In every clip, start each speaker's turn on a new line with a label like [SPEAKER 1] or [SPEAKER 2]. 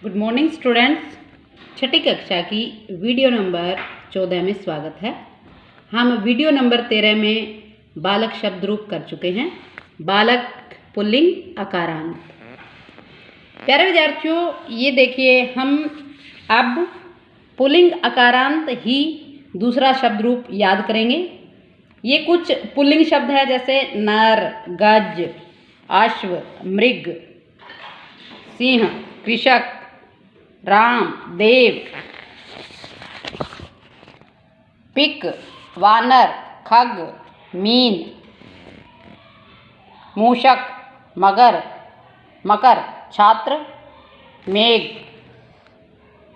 [SPEAKER 1] Good morning students. छठी कक्षा की video number 14 में स्वागत है। हम वीडियो नंबर 13 में बालक शब्द रूप कर चुके हैं। बालक पुल्लिंग अकारांत। प्यारे विद्यार्थियों, ये देखिए हम अब पुल्लिंग अकारांत ही दूसरा शब्द रूप याद करेंगे। ये कुछ पुल्लिंग शब्द है जैसे नर, गज, अश्व, मृग, सिंह, कृषक, राम, देव, पिक, वानर, खग, मीन, मूषक, मगर, मकर, छात्र, मेघ,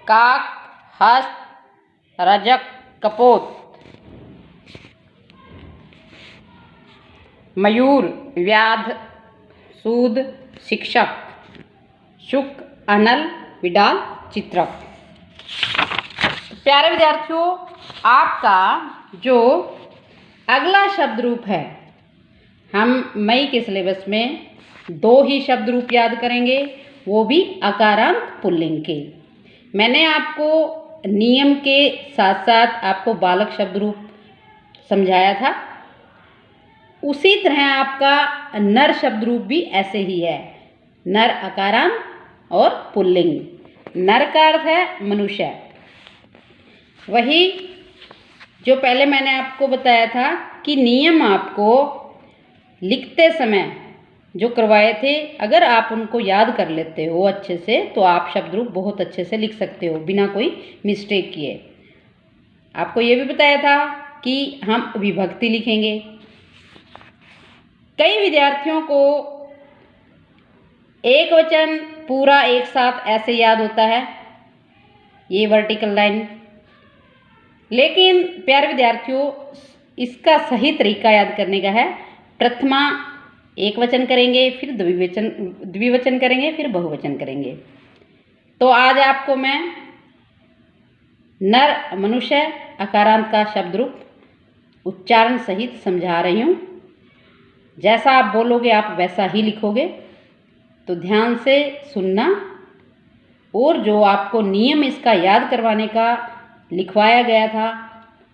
[SPEAKER 1] काक, हस्त, रजक, कपोत, मयूर, व्याध, सूद, शिक्षक, शुक, अनल, विडाल, चित्रक। प्यारे विद्यार्थियों, आपका जो अगला शब्द रूप है, हम मई के सिलेबस में 2 ही शब्द रूप याद करेंगे, वो भी अकारांत पुल्लिंग के। मैंने आपको नियम के साथ साथ आपको बालक शब्द रूप समझाया था। उसी तरह आपका नर शब्द रूप भी ऐसे ही है। नर अकारांत और पुल्लिंग। नर का अर्थ है मनुष्य। वही जो पहले मैंने आपको बताया था कि नियम आपको लिखते समय जो करवाए थे, अगर आप उनको याद कर लेते हो अच्छे से तो आप शब्द रूप बहुत अच्छे से लिख सकते हो बिना कोई मिस्टेक किए। आपको ये भी बताया था कि हम विभक्ति लिखेंगे। कई विद्यार्थियों को एक वचन पूरा एक साथ ऐसे याद होता है, ये वर्टिकल लाइन। लेकिन प्यारे विद्यार्थियों, इसका सही तरीका याद करने का है। प्रथमा एक वचन करेंगे, फिर द्विवचन करेंगे, फिर बहुवचन करेंगे। तो आज आपको मैं नर मनुष्य अकारांत का शब्द रूप उच्चारण सहित समझा रही हूँ। जैसा आप बोलोगे आप वैसा ही लिखोगे, तो ध्यान से सुनना। और जो आपको नियम इसका याद करवाने का लिखवाया गया था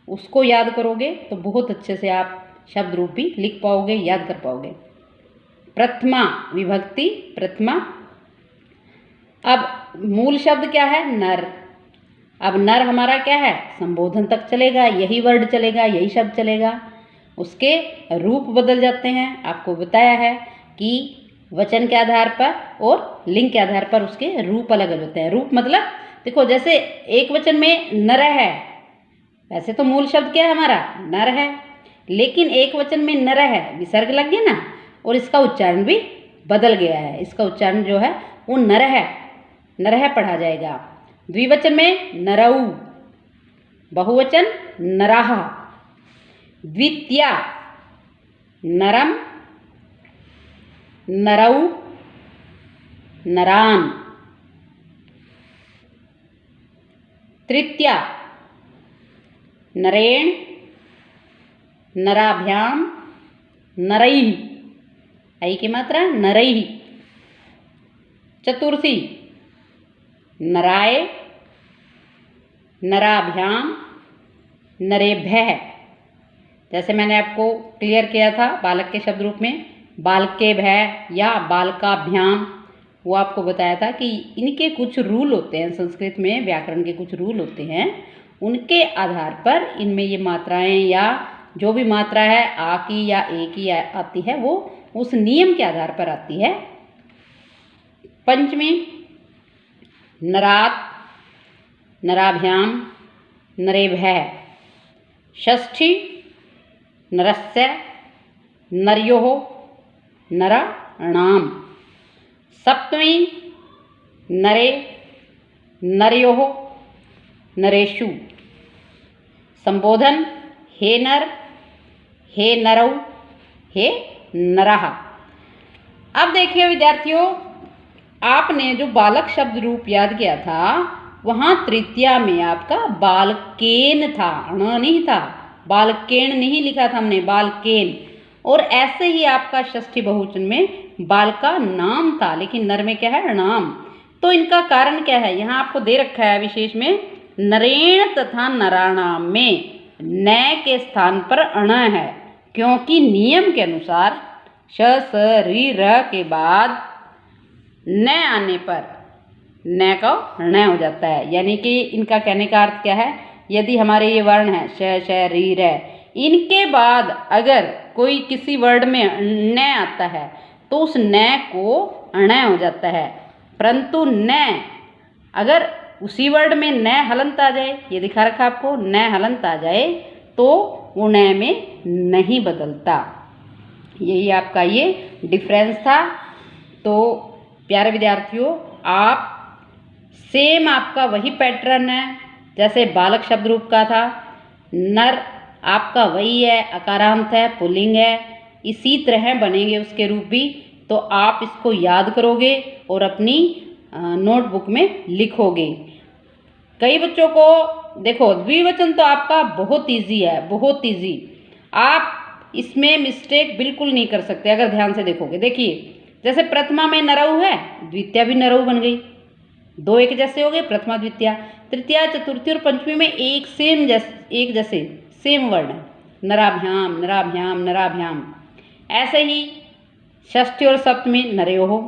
[SPEAKER 1] उसको याद करोगे तो बहुत अच्छे से आप शब्द रूप भी लिख पाओगे, याद कर पाओगे। प्रथमा विभक्ति प्रथमा। अब मूल शब्द क्या है? नर। अब नर हमारा क्या है? संबोधन तक चलेगा, यही वर्ड चलेगा, यही शब्द चलेगा। उसके रूप बदल जाते हैं। आपको बताया है कि वचन के आधार पर और लिंग के आधार पर उसके रूप अलग अलग होते हैं। रूप मतलब देखो, जैसे एक वचन में नर है, वैसे तो मूल शब्द क्या है हमारा? नर है। लेकिन एक वचन में नर है, विसर्ग लग गया ना, और इसका उच्चारण भी बदल गया है। इसका उच्चारण जो है वो नरह पढ़ा जाएगा। द्विवचन में नरऊ, बहुवचन नराह, द्वितीया नरम, नरऊ, नरान, तृतीया नरेण, नराभ्याम, नरैः, ऐ की मात्रा नरैः। चतुर्थी नराय, नराभ्याम, नरेभ्यः। जैसे मैंने आपको क्लियर किया था बालक के शब्द रूप में, बालके भय या बालकाभ्याम, वो आपको बताया था कि इनके कुछ रूल होते हैं। संस्कृत में व्याकरण के कुछ रूल होते हैं, उनके आधार पर इनमें ये मात्राएं या जो भी मात्रा है आ की या ए की आती है, वो उस नियम के आधार पर आती है। पंचमी नरात, नराभ्याम, नरेभ्यः। षष्ठी नरस्य, नर्योः, नराणाम। सप्तमी नरे, नर्योः, नरेषु। संबोधन हे नर, हे नरौ, हे नरः। अब देखिए विद्यार्थियों, आपने जो बालक शब्द रूप याद किया था वहाँ तृतीया में आपका बालकेन था, ण नहीं था। बालकेन नहीं लिखा था हमने, बालकेन। और ऐसे ही आपका षष्ठी बहुवचन में बाल का नाम था, लेकिन नर में क्या है? नाम। तो इनका कारण क्या है, यहाँ आपको दे रखा है विशेष में नरेण तथा नराणाम में न के स्थान पर अण है, क्योंकि नियम के अनुसार श स री र के बाद न आने पर न का ण हो जाता है। यानी कि इनका कहने का अर्थ क्या है, यदि हमारे ये वर्ण है श श री र, इनके बाद अगर कोई किसी वर्ड में न आता है तो उस न को ण हो जाता है, परंतु न अगर उसी वर्ड में न हलंत आ जाए, ये दिखा रखा आपको, न हलंत आ जाए तो वो न में नहीं बदलता। यही आपका ये डिफरेंस था। तो प्यारे विद्यार्थियों, आप सेम आपका वही पैटर्न है जैसे बालक शब्द रूप का था। नर आपका वही है, अकारांत है, पुल्लिंग है, इसी तरह बनेंगे उसके रूप भी। तो आप इसको याद करोगे और अपनी नोटबुक में लिखोगे। कई बच्चों को देखो द्विवचन तो आपका बहुत इजी है, बहुत इजी, आप इसमें मिस्टेक बिल्कुल नहीं कर सकते अगर ध्यान से देखोगे। देखिए जैसे प्रथमा में नरऊ है, द्वितीया भी नरऊ बन गई, दो एक जैसे हो गए, प्रथमा द्वितीया। तृतीया चतुर्थी और पंचमी में एक जैसे सेम वर्ड है, नराभ्याम नराभ्याम नराभ्याम। ऐसे ही षष्ठी और सप्तमी नरयो हो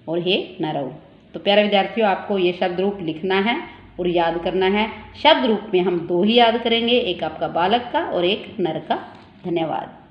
[SPEAKER 1] और हे नरऊ। तो प्यारे विद्यार्थियों, आपको ये शब्द रूप लिखना है और याद करना है। शब्द रूप में हम दो ही याद करेंगे, एक आपका बालक का और एक नर का। धन्यवाद।